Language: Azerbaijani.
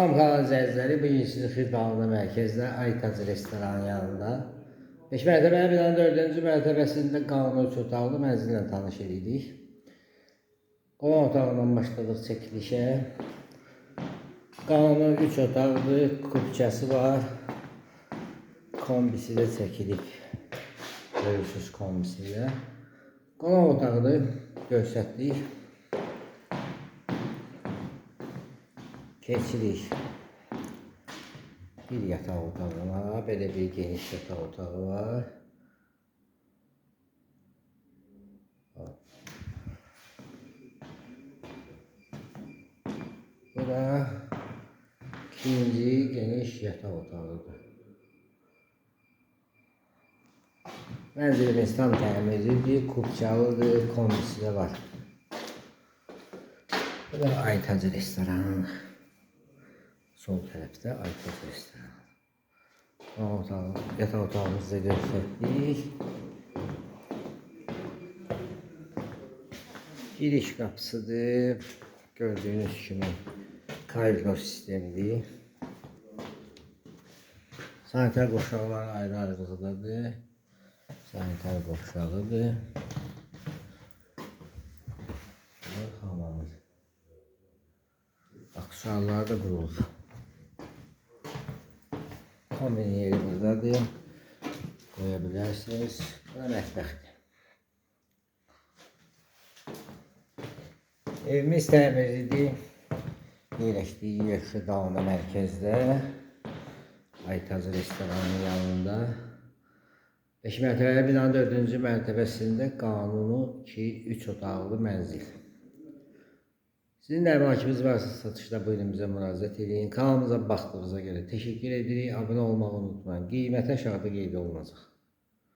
Ankara Zəlzəli bugünkü Xırdalıqda mərkəzdə Aytac restoranın yanında 5 mərtəbəli binanın 4-cü mərtəbəsində qanun 3 otaqlı mənzillə tanış edirik. Qonaq otağından başladıq çəkilişə. Qanun 3 otaqlı kupçası var. Kombisi də çəkilik. Görürsünüz kombisi ilə. Qonaq otağını göstərdik. Keçirik bir yataq otağına, belə bir geniş yataq otağı var. Bu da ikinci geniş yataq otağıdır. Mənzilimiz tam təmirlidir, kupçalıdır, kombisi də var. Bu da Aytac restoranı. Sol tərəfdə Aytac restoranı. Yataq otağımızda göstərdik. Giriş qapısıdır. Gördüyünüz kimi koridor sistemidir. Sanitar qovşaqlar ayrı-ayrılıqdadır. Sanitar qovşağıdır. Hamamız. Aksesuarlar da qurulur. Kombin yeri buradadır. Qoya bilərsiniz. Bu da mətbəxdir. Evimiz təmirlidir. Yerləşdiyi yer Xırdalıqda mərkəzdə. Aytac restoranının yanında. 5 mərtəbəli binanın 4-cü mərtəbəsində qanunu 2-3 otaqlı mənzil. Sizin də əmlakınız varsa satışda buyurun bizə müraciət edin. Kanalımıza baxdığınıza görə təşəkkür edirik. Abunə olmağı unutmayın. Qiyməti aşağıda qeyd olunacaq.